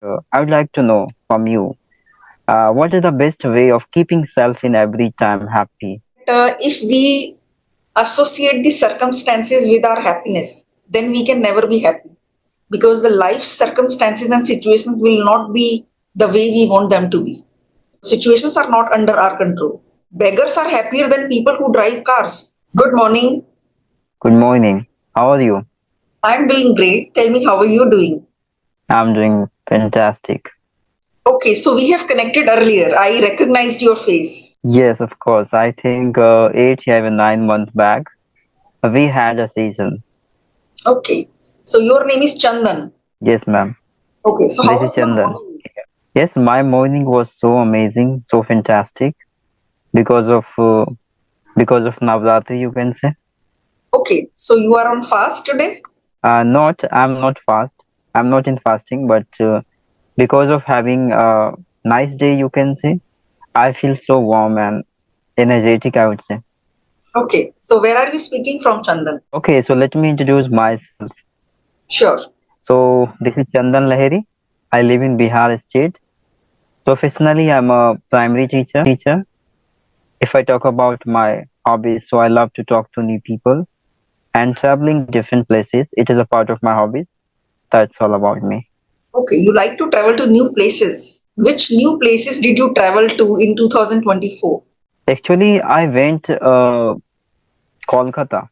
I would like to know from you, what is the best way of keeping self in every time happy? If we associate the circumstances with our happiness, then we can never be happy because the life circumstances and situations will not be the way we want them to be. Situations are not under our control. Beggars are happier than people who drive cars. Good morning. Good morning. How are you? I'm doing great. Tell me, how are you doing? I'm doing fantastic. Okay, so we have connected earlier. I recognized your face. Yes, of course. I think 8 or 9 months back, we had a season. Okay, so your name is Chandan. Yes, ma'am. Okay, so how This is was your Chandan. morning? Yes, my morning was so amazing, so fantastic because of uh, because of Navratri, you can say. Okay, so you are on fast today? Not, I'm not fast. I'm not in fasting, but because of having a nice day, you can say, I feel so warm and energetic, I would say. Okay, so where are you speaking from, Chandan? Okay, so let me introduce myself. Sure. So this is Chandan Lahiri. I live in Bihar state. Professionally, I'm a primary teacher. If I talk about my hobbies, so I love to talk to new people and traveling different places. It is a part of my hobbies. That's all about me. Okay, you like to travel to new places. Which new places did you travel to in 2024? Actually, I went Kolkata.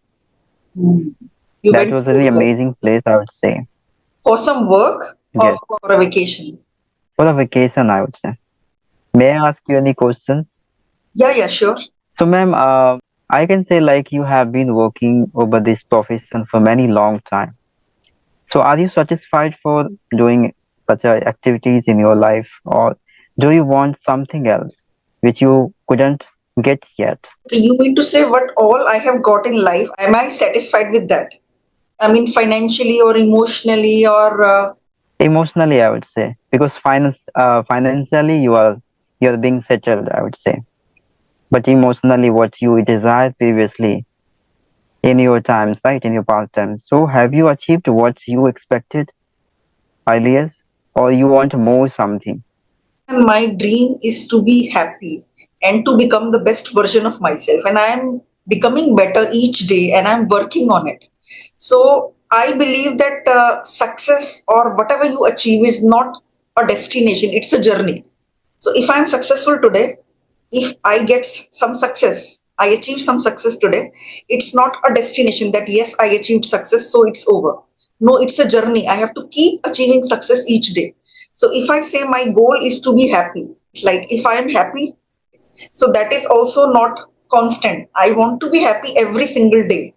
Hmm. You That went to was a really Kolkata amazing place, I would say. for some work or Yes, for a vacation? for a vacation, I would say. May I ask you any questions? Yeah, yeah, sure. So, ma'am, I can say like you have been working over this profession for many long time. So, are you satisfied for doing such activities in your life, or do you want something else which you couldn't get yet? Okay, you mean to say what all I have got in life, am I satisfied with that? I mean, financially or emotionally or Emotionally, I would say, because financially you are being settled, I would say. But emotionally, what you desired previously in your times, right, in your past times. So, have you achieved what you expected earlier, or you want more something? and my dream is to be happy and to become the best version of myself. And I am becoming better each day and I'm working on it. So I believe that success or whatever you achieve is not a destination, it's a journey. So if I'm successful today, if I get some success, I achieve some success today, it's not a destination that yes, I achieved success, so it's over. No, it's a journey. I have to keep achieving success each day. So if I say my goal is to be happy, like if I am happy, so that is also not constant. I want to be happy every single day.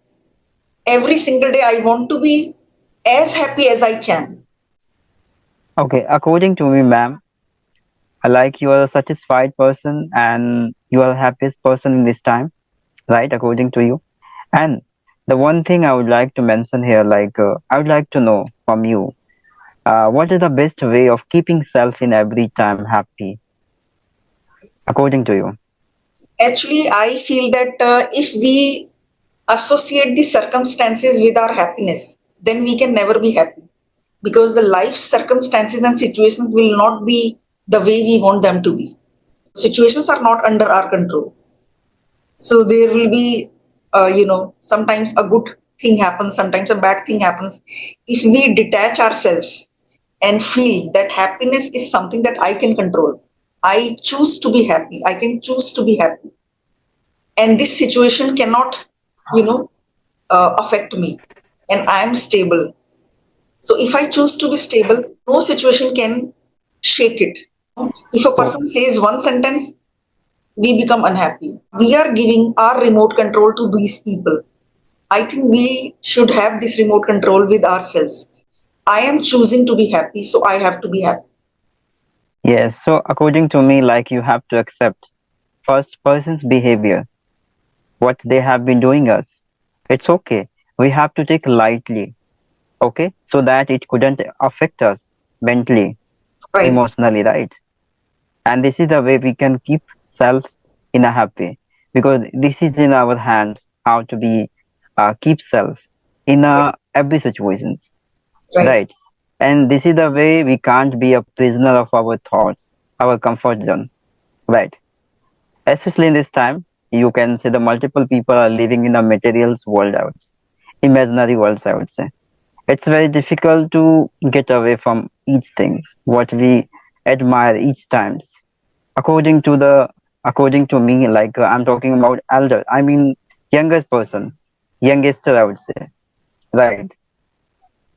Every single day, I want to be as happy as I can. Okay, according to me, ma'am, like you are a satisfied person and you are the happiest person in this time, right? According to you. And the one thing I would like to mention here, like I would like to know from you, what is the best way of keeping self in every time happy, according to you? Actually, I feel that if we associate the circumstances with our happiness, then we can never be happy because the life circumstances and situations will not be the way we want them to be. Situations are not under our control. So there will be, sometimes a good thing happens, sometimes a bad thing happens. If we detach ourselves and feel that happiness is something that I can control, I choose to be happy, I can choose to be happy. And this situation cannot, you know, affect me. And I am stable. So if I choose to be stable, no situation can shake it. If a So, person says one sentence, we become unhappy. We are giving our remote control to these people. I think we should have this remote control with ourselves. I am choosing to be happy, so I have to be happy. yes, so according to me, like you have to accept first person's behavior, what they have been doing us. It's okay. We have to take lightly, okay, so that it couldn't affect us mentally or Right, emotionally, right? And this is the way we can keep self in a happy, because this is in our hand how to be keep self in every situations, right. right? And this is the way we can't be a prisoner of our thoughts, our comfort zone, right? Especially in this time, you can say the multiple people are living in a materials world, I would say, imaginary worlds, I would say. It's very difficult to get away from each things, what we admire each times. According to the, according to me, like I'm talking about elder, I mean youngest person, youngester, I would say, right?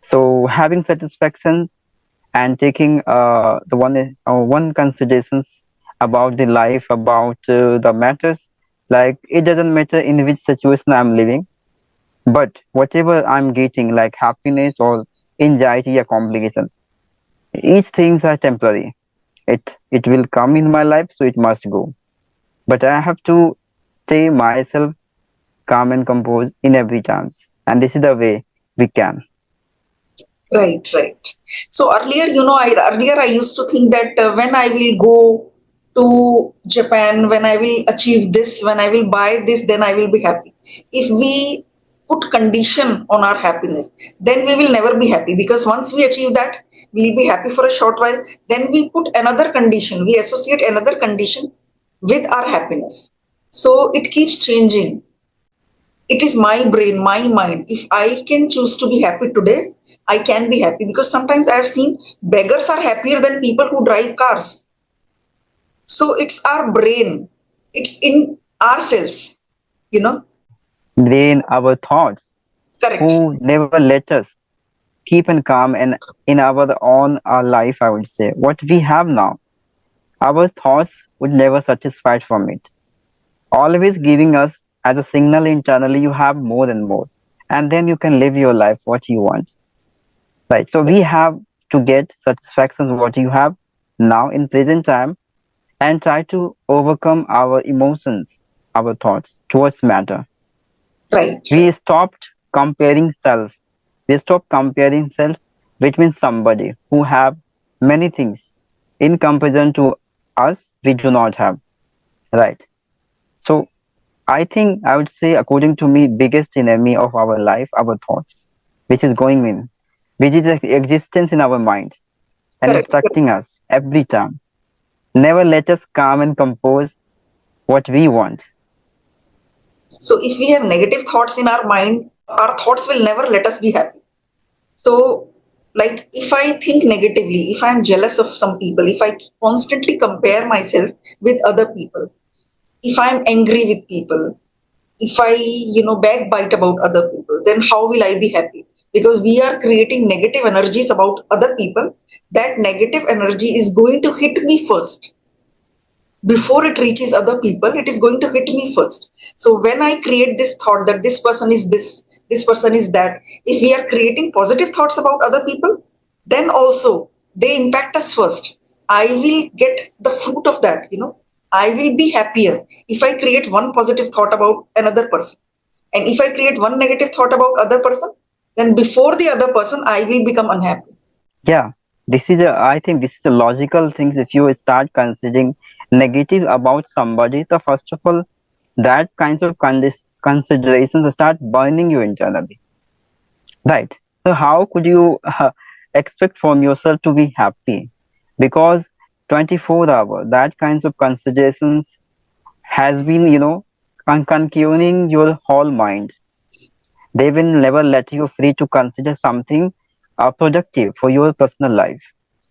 So having satisfactions and taking one considerations about the life, about the matters, like it doesn't matter in which situation I'm living, but whatever I'm getting, like happiness or anxiety or complication, each things are temporary. It will come in my life, so it must go, but I have to stay myself calm and composed in every times, and this is the way we can. Right, right. So earlier, earlier I used to think that when I will go to Japan, when I will achieve this, when I will buy this, then I will be happy. If we put condition on our happiness, then we will never be happy, because once we achieve that, we'll be happy for a short while. Then we put another condition, we associate another condition with our happiness. So it keeps changing. It is my brain, my mind. If I can choose to be happy today, I can be happy, because sometimes I have seen beggars are happier than people who drive cars. So it's our brain, it's in ourselves, you know. Brain, our thoughts, Correct. who never let us keep and calm and in our own our life, I would say. What we have now, our thoughts would never satisfied from it. Always giving us as a signal internally, you have more and more. And then you can live your life what you want. Right. So we have to get satisfaction what you have now in present time and try to overcome our emotions, our thoughts towards matter. Right, We right. stopped comparing self. We stopped comparing self between somebody who have many things in comparison to us we do not have. Right. So I think I would say according to me biggest enemy of our life, our thoughts, which is going in, which is existence in our mind and Correct, correct. instructing us every time. Never let us calm and compose what we want. So if we have negative thoughts in our mind, our thoughts will never let us be happy. So, like, if I think negatively, if I'm jealous of some people, if I constantly compare myself with other people, if I'm angry with people, if I, backbite about other people, then how will I be happy? Because we are creating negative energies about other people. That negative energy is going to hit me first. Before it reaches other people, it is going to hit me first. So when I create this thought that this person is this person is that, if we are creating positive thoughts about other people, then also they impact us first. I will get the fruit of that. I will be happier if I create one positive thought about another person. And if I create one negative thought about other person, then before the other person, I will become unhappy. Yeah, I think this is a logical thing. If you start considering negative about somebody, so first of all, that kinds of considerations start burning you internally. Right. So how could you expect from yourself to be happy? Because 24 hour, that kinds of considerations has been, conquering your whole mind. They will never let you free to consider something productive for your personal life,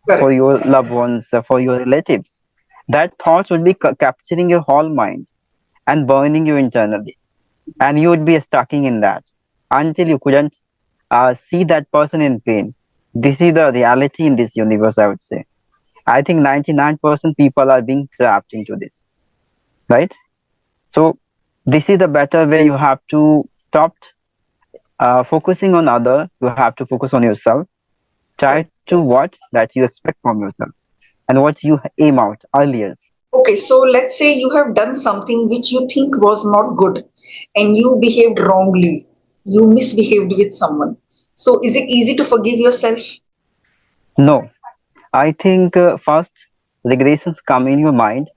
for Correct. your loved ones, for your relatives. That thoughts would be capturing your whole mind and burning you internally. And you would be stuck in that until you couldn't see that person in pain. This is the reality in this universe, I would say. I think 99% people are being trapped into this, right? So this is the better way. You have to stop focusing on other. You have to focus on yourself. Try to what that you expect from yourself and what you aim out earlier. Okay, so let's say you have done something which you think was not good and you behaved wrongly, you misbehaved with someone. So is it easy to forgive yourself? No, I think first regressions come in your mind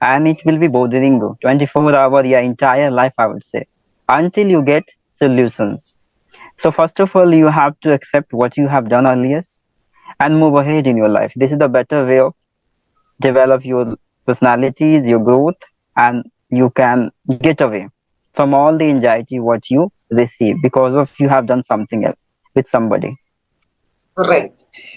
and it will be bothering you 24-hour your entire life, I would say, until you get solutions. So first of all, you have to accept what you have done earlier. and move ahead in your life. This is the better way of develop your personalities, your growth, and you can get away from all the anxiety what you receive because of you have done something else with somebody. Right.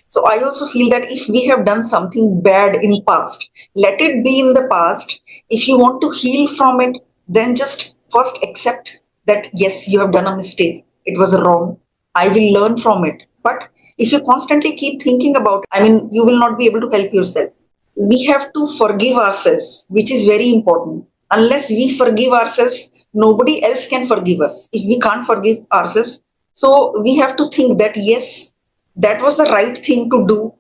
So I also feel that if we have done something bad in past, let it be in the past. If you want to heal from it, then just first accept that yes, you have done a mistake. It was wrong. I will learn from it. But if you constantly keep thinking about it, I mean, you will not be able to help yourself. We have to forgive ourselves, which is very important. Unless we forgive ourselves, nobody else can forgive us. If we can't forgive ourselves, so we have to think that yes, that was the right thing to do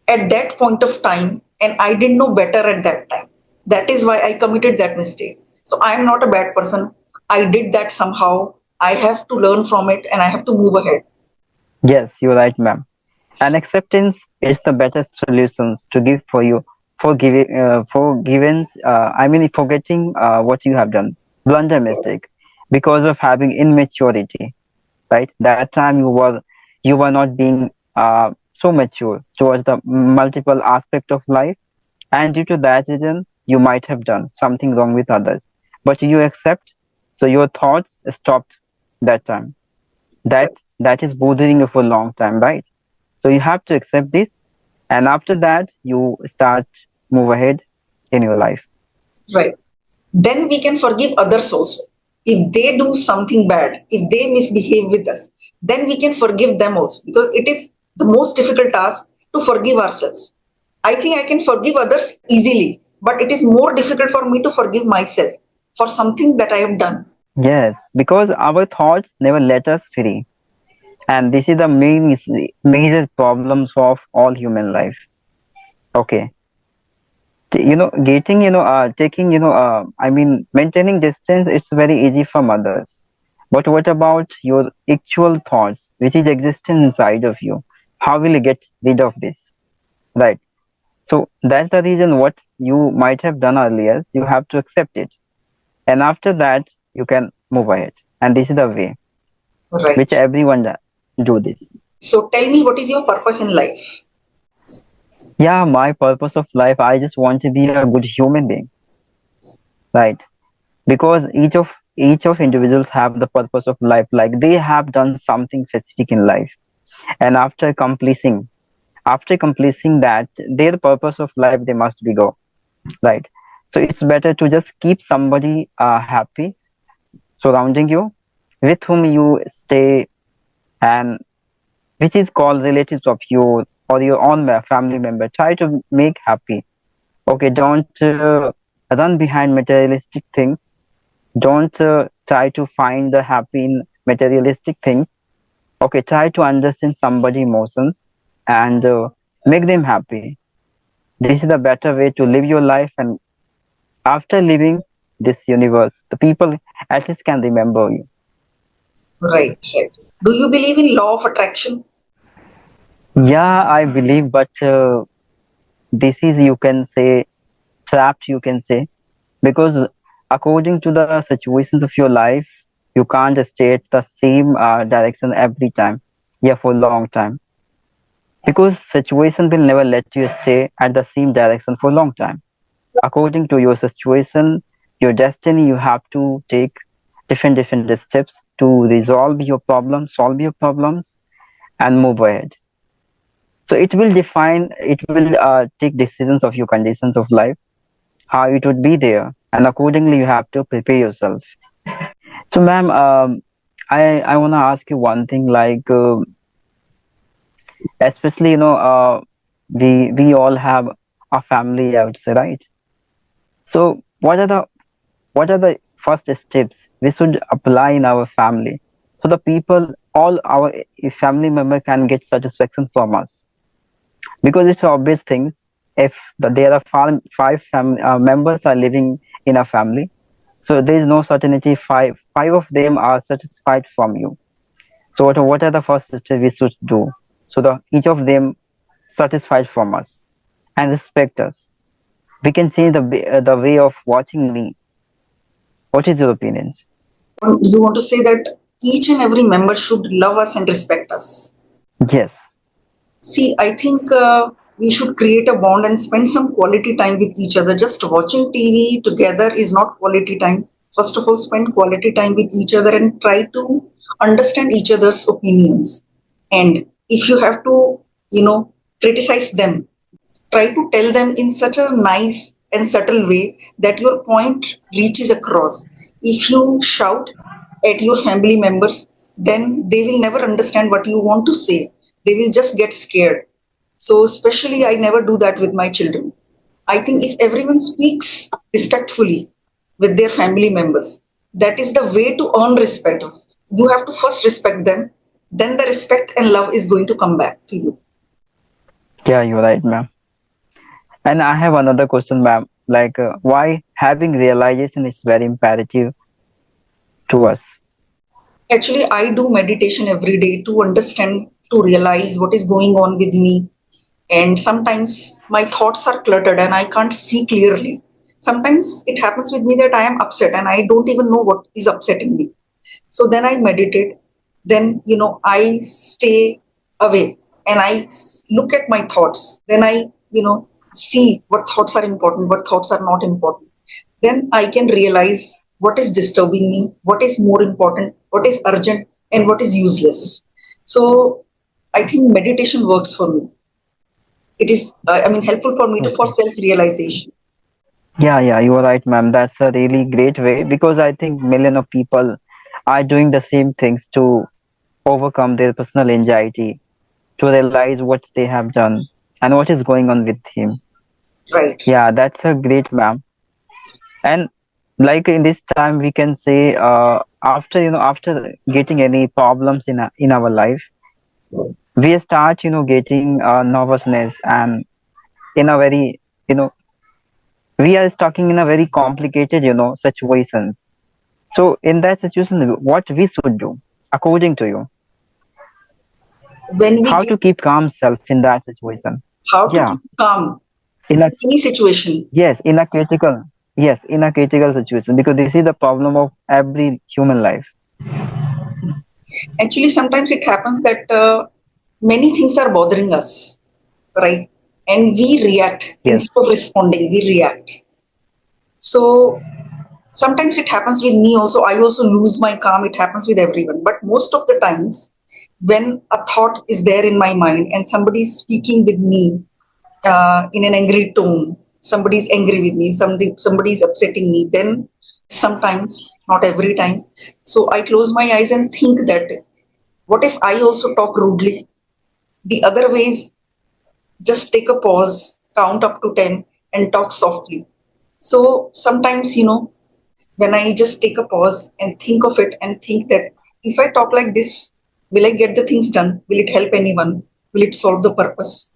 at that point of time, and I didn't know better at that time. That is why I committed that mistake. So I am not a bad person. I did that somehow. I have to learn from it and I have to move ahead. Yes, you're right, ma'am. And acceptance is the better solutions to give for you forgivens. I mean, forgetting what you have done, blunder mistake, because of having immaturity. Right, that time you were not being so mature towards the multiple aspect of life, and due to that reason, you might have done something wrong with others. But you accept, so your thoughts stopped that time. That is bothering you for a long time, right? So you have to accept this, and after that, you start move ahead in your life. Right. Then we can forgive others also. If they do something bad, if they misbehave with us, then we can forgive them also because it is the most difficult task to forgive ourselves. I think I can forgive others easily, but it is more difficult for me to forgive myself for something that I have done. Yes, because our thoughts never let us free, and this is the major problems of all human life. Okay, getting taking I mean maintaining distance, it's very easy from others, but what about your actual thoughts which is existing inside of you? How will you get rid of this, right? So that's the reason what you might have done earlier, you have to accept it, and after that you can move ahead, and this is the way Right. which everyone do this. So tell me, what is your purpose in life? Yeah, my purpose of life, I just want to be a good human being, right? Because each of individuals have the purpose of life, like they have done something specific in life, and after completing that their purpose of life, they must be go, right? So it's better to just keep somebody happy surrounding you, with whom you stay, and which is called relatives of you or your own family member. Try to make happy. Okay, don't run behind materialistic things. Don't try to find the happy in materialistic things. Okay, try to understand somebody emotions, and make them happy. This is the better way to live your life, and after living this universe, the people at least can remember you. Right, right. Do you believe in law of attraction? Yeah, I believe, but this is, you can say, trapped, you can say, because according to the situations of your life, you can't stay at the same direction every time, yeah, for a long time, because situation will never let you stay at the same direction for a long time. According to your situation, your destiny, you have to take different steps to resolve your problems, solve your problems, and move ahead. So it will take decisions of your conditions of life, how it would be there, and accordingly you have to prepare yourself. So ma'am, I want to ask you one thing, like especially we all have a family, I would say, right? So what are the first steps we should apply in our family, so the people, all our family member can get satisfaction from us? Because it's obvious things, if there are members are living in a family, so there is no certainty five of them are satisfied from you. So what are the first steps we should do, so the each of them satisfied from us and respect us? We can change the way of watching me. What is your opinions? You want to say that each and every member should love us and respect us. Yes. See, I think we should create a bond and spend some quality time with each other. Just watching TV together is not quality time. First of all, spend quality time with each other and try to understand each other's opinions. And if you have to, criticize them, try to tell them in such a nice and subtle way that your point reaches across. If you shout at your family members, then they will never understand what you want to say. They will just get scared. So, especially, I never do that with my children. I think if everyone speaks respectfully with their family members, that is the way to earn respect. You have to first respect them, then the respect and love is going to come back to you. Yeah, you're right, ma'am. And I have another question, ma'am. Like, why having realization is very imperative to us? Actually, I do meditation every day to understand, to realize what is going on with me. And sometimes my thoughts are cluttered and I can't see clearly. Sometimes it happens with me that I am upset and I don't even know what is upsetting me. So then I meditate. Then, I stay away and look at my thoughts. Then I, see what thoughts are important, what thoughts are not important. Then I can realize what is disturbing me, what is more important, what is urgent, and what is useless. So I think meditation works for me. It is, helpful for me to for Okay. self realization. Yeah, yeah, you are right, ma'am. That's a really great way because I think million of people are doing the same things to overcome their personal anxiety, to realize what they have done and what is going on with him. Right. Yeah, that's a great, ma'am. And like in this time, we can say after after getting any problems in our life, we start getting nervousness and in a very you know we are stuck in a very complicated situations. So in that situation, what we should do, according to you, When we how get to keep calm self in that situation? how to Yeah, keep calm in a in any situation. yes, in a critical yes, in a critical situation because this is the problem of every human life. Actually, sometimes it happens that many things are bothering us, right? And we react Yes, instead of responding, we react. So sometimes it happens with me also. I also lose my calm. It happens with everyone. But most of the times, when a thought is there in my mind and somebody is speaking with me in an angry tone, somebody is angry with me, somebody is upsetting me, then sometimes, not every time. So I close my eyes and think that what if I also talk rudely? The other way is just take a pause, count up to 10, and talk softly. So sometimes, when I just take a pause and think of it and think that if I talk like this, will I get the things done? Will it help anyone? Will it solve the purpose?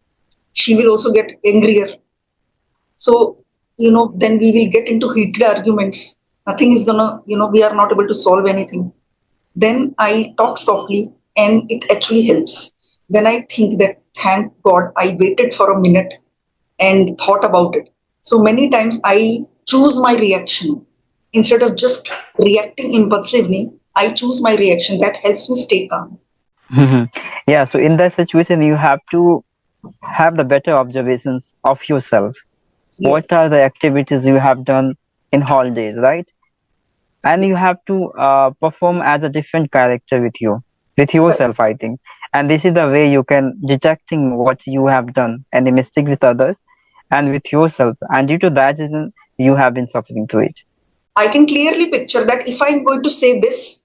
She will also get angrier. So, then we will get into heated arguments. Nothing is gonna, we are not able to solve anything. Then I talk softly and it actually helps. Then I think that thank God I waited for a minute and thought about it. So many times I choose my reaction instead of just reacting impulsively. I choose my reaction that helps me stay calm. yeah. So in that situation, you have to have the better observations of yourself. Yes, What are the activities you have done in holidays, right? And you have to perform as a different character with yourself, I think. And this is the way you can detecting what you have done any mistake with others and with yourself, and due to that reason you have been suffering through it. I can clearly picture that if I'm going to say this,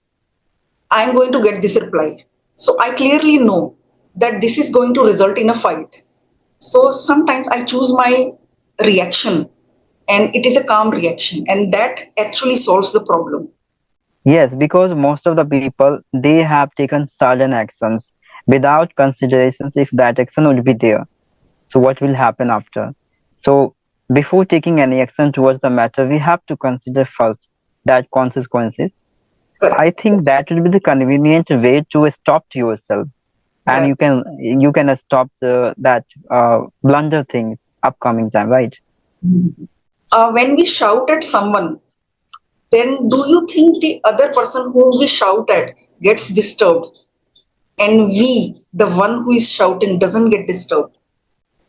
I'm going to get this reply. So I clearly know that this is going to result in a fight. So sometimes I choose my reaction and it is a calm reaction and that actually solves the problem. Yes, because most of the people they have taken sudden actions without considerations if that action would be there, so what will happen after. So before taking any action towards the matter, we have to consider first that consequences. Correct. I think that will be the convenient way to stop yourself, and Right. you can stop that blunder things upcoming time, right? When we shout at someone, then do you think the other person whom we shout at gets disturbed? and we, the one who is shouting, doesn't get disturbed.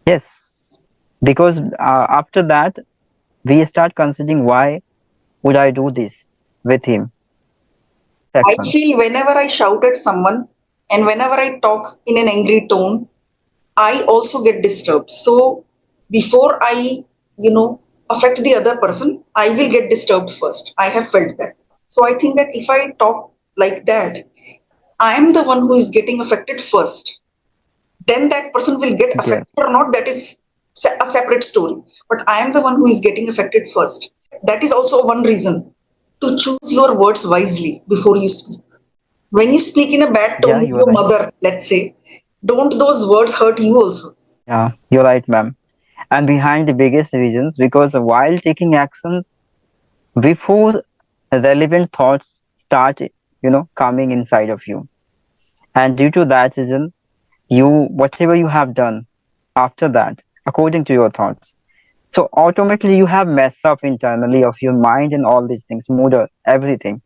Yes, because after that we start considering why would I do this with him, these I actions. feel whenever I shout at someone and whenever I talk in an angry tone, I also get disturbed. So before I, affect the other person, I will get disturbed first. I have felt that. So I think that if I talk like that, I am the one who is getting affected first. Then that person will get Yes, affected or not, that is a separate story. But I am the one who is getting affected first. That is also one reason to choose your words wisely before you speak. When you speak in a bad yeah, tone with you are your right. mother, let's say, don't those words hurt you also? Yeah, you're right, ma'am. And behind the biggest reasons, because while taking actions before relevant thoughts start, coming inside of you, and due to that reason, you whatever you have done after that, according to your thoughts, so automatically you have mess up internally of your mind and all these things, mood, everything,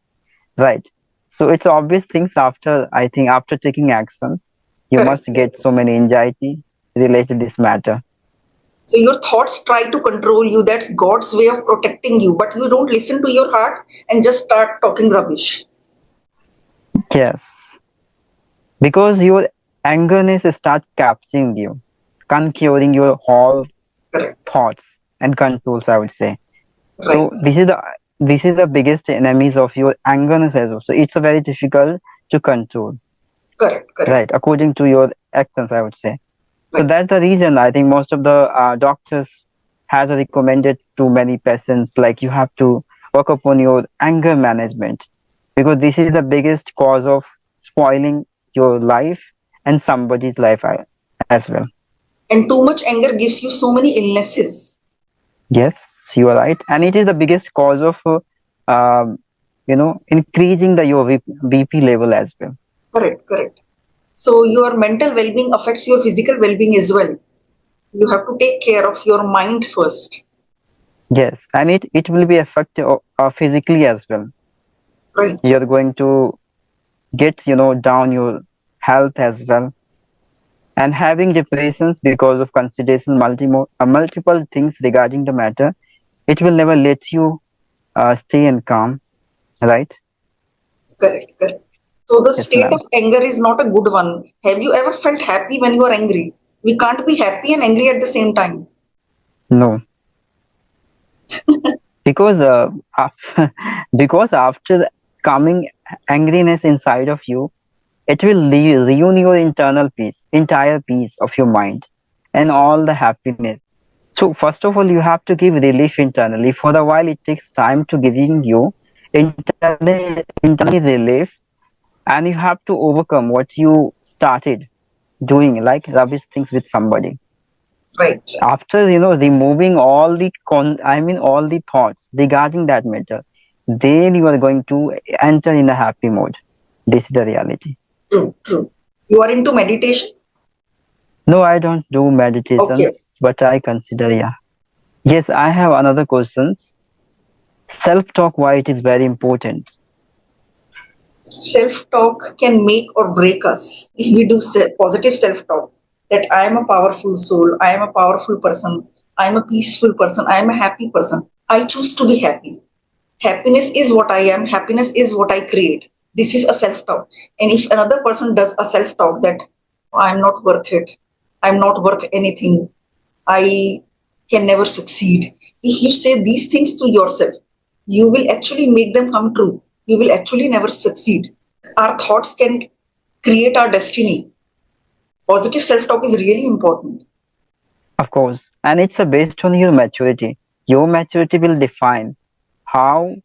right? So it's obvious things after, I think, after taking actions, you Correct. must get so many anxiety related to this matter. So your thoughts try to control you. That's God's way of protecting you. But you don't listen to your heart and just start talking rubbish. Yes, because your angerness start capturing you, conquering your whole Correct. thoughts and controls, I would say. Right. So this is the biggest enemies of your angerness as well. So it's a very difficult to control, Correct. Correct. right? According to your actions, I would say. So Right. that's the reason I think most of the doctors has recommended to many patients like you have to work upon your anger management, because this is the biggest cause of spoiling your life and somebody's life as well. And too much anger gives you so many illnesses. Yes, you are right, and it is the biggest cause of increasing the your BP level as well. Correct. Correct. So your mental well-being affects your physical well-being as well. You have to take care of your mind first. Yes, and it will be affected physically as well. Right. You're going to get down your health as well, and having depressions because of consideration multiple things regarding the matter, it will never let you stay and calm, right? Correct. Correct. So the Yes, state ma'am. of anger is not a good one. Have you ever felt happy when you are angry? We can't be happy and angry at the same time. No, because because after coming angriness inside of you, it will ruin your internal peace, entire peace of your mind and all the happiness. So first of all, you have to give relief internally. For a while, it takes time to giving you internally relief, and you have to overcome what you started doing, like rubbish things with somebody. Right. Right. After removing all the all the thoughts regarding that matter, then you are going to enter in a happy mode. This is the reality. True. True. You are into meditation? No, I don't do Okay. meditations, but I consider, yeah. Yes, I have another questions. Self-talk, why it is very important. Self talk can make or break us if we do positive self talk that I am a powerful soul, I am a powerful person, I am a peaceful person, I am a happy person. I choose to be happy. Happiness is what I am, happiness is what I create. This is a self talk. And if another person does a self talk that I am not worth it, I'm not worth anything, I can never succeed. If you say these things to yourself, you will actually make them come true. You will actually never succeed. Our thoughts can create our destiny. Positive self talk is really important. Of course, and it's based on your maturity. Your maturity will define how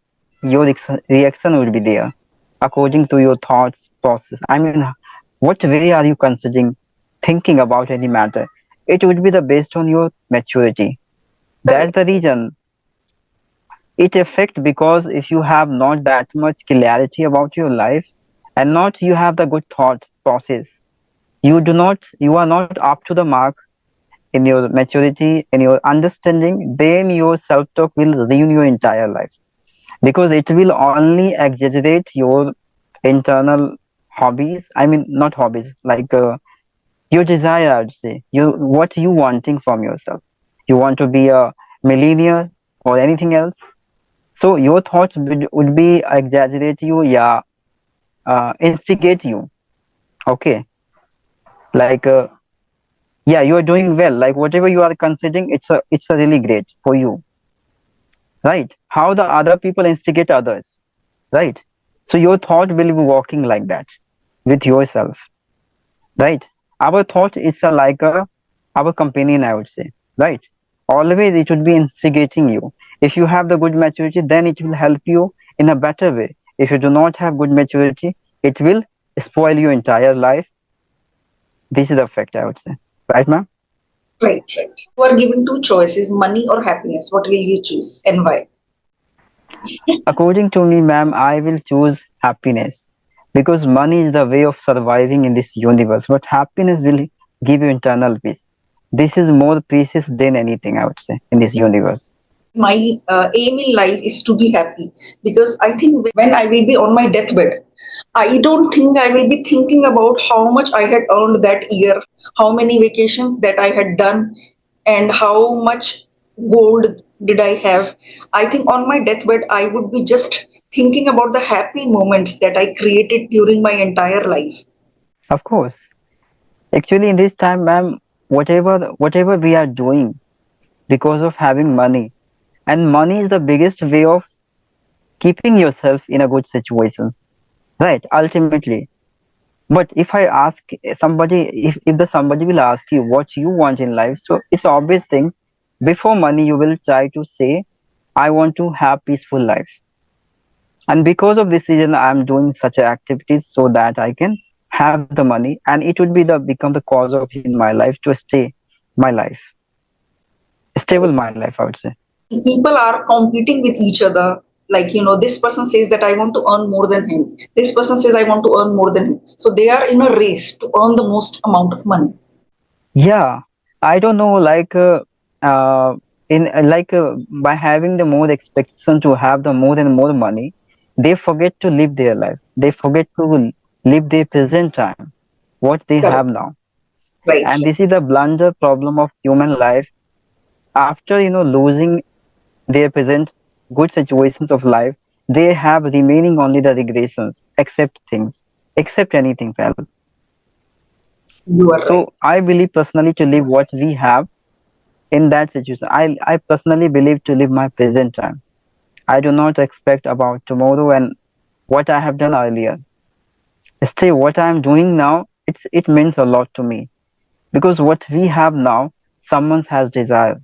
your reaction will be there according to your thoughts process. I mean, what way are you considering thinking about any matter? It would be the based on your maturity. That's Correct. the reason it affect, because if you have not that much clarity about your life and not you have the good thought process, you are not up to the mark in your maturity, in your understanding, then your self-talk will ruin your entire life, because it will only exaggerate your internal hobbies. I mean, not hobbies, like your desire, I'd say. What you wanting from yourself. You want to be a millionaire or anything else. So your thoughts would be exaggerate you, yeah, instigate you. Okay, like yeah, you are doing well. Like whatever you are considering, it's a really great for you, right? How the other people instigate others, right? So your thought will be walking like that with yourself, right? Our thought is like our companion, I would say, right? Always it would be instigating you. If you have the good maturity, then it will help you in a better way. If you do not have good maturity, it will spoil your entire life. This is the fact, I would say, right, ma'am? Right, right. You are given two choices, money or happiness. What will you choose and why? According to me, ma'am, I will choose happiness because money is the way of surviving in this universe, but happiness will give you internal peace. This is more precious than anything, I would say, in this universe. My aim in life is to be happy because I think when I will be on my deathbed, I don't think I will be thinking about how much I had earned that year, how many vacations that I had done, and how much gold did I have. I think on my deathbed, I would be just thinking about the happy moments that I created during my entire life. Of course. Actually, in this time, ma'am, whatever we are doing because of having money, and money is the biggest way of keeping yourself in a good situation, right? Ultimately. But if I ask somebody, if the somebody will ask you what you want in life, so it's obvious thing. Before money, you will try to say, I want to have peaceful life. And because of this reason, I'm doing such activities so that I can have the money, and it would be the become the cause of in my life to stay my life, stable my life, I would say. People are competing with each other. Like, this person says that I want to earn more than him. This person says I want to earn more than him. So they are in a race to earn the most amount of money. Yeah, I don't know, like uh, in like by having the more expectation to have the more and more money, they forget to live their life. They forget to live their present time, what they have Correct. now. Right. And this is the blunder problem of human life. After losing their present good situations of life, they have remaining only the regressions, accept things, accept anything else. You are So right. I believe personally to live what we have in that situation. I personally believe to live my present time. I do not expect about tomorrow and what I have done earlier. Still, what I am doing now, it means a lot to me because what we have now, someone has desire,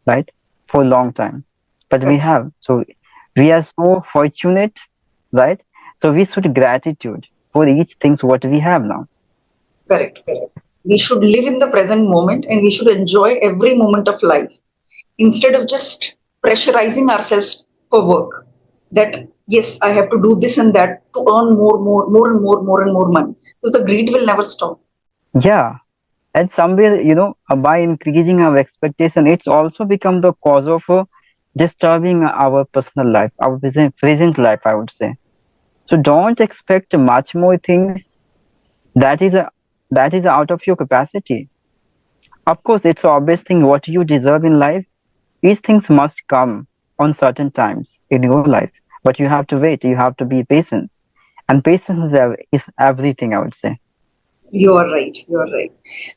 right, for a long time, but we Correct. have. So we are so fortunate, right? So we should gratitude for each things what we have now. Correct. Correct. We should live in the present moment and we should enjoy every moment of life instead of just pressurizing ourselves for work. That yes, I have to do this and that to earn more and more and more money. So the greed will never stop. Yeah, and somewhere by increasing our expectation, it's also become the cause of disturbing our personal life, our present life, I would say. So don't expect much more things that is out of your capacity. Of course, it's obvious thing what you deserve in life. These things must come on certain times in your life, but you have to wait. You have to be patient, and patience is everything, I would say. You are right. You are right.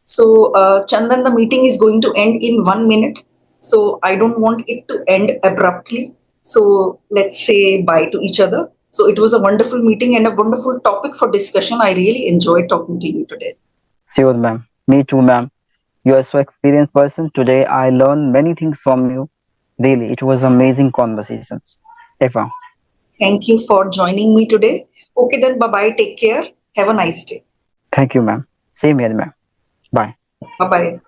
So, Chandan, the meeting is going to end in 1 minute. So, I don't want it to end abruptly. So, let's say bye to each other. So, it was a wonderful meeting and a wonderful topic for discussion. I really enjoyed talking to you today. Sure, ma'am. Me too, ma'am. You are so experienced person. Today I learned many things from you. Really, it was amazing conversations. Eva, Thank you for joining me today. Okay, then, bye bye. Take care. Have a nice day. thank you, ma'am. Same here, ma'am. Bye. Bye bye.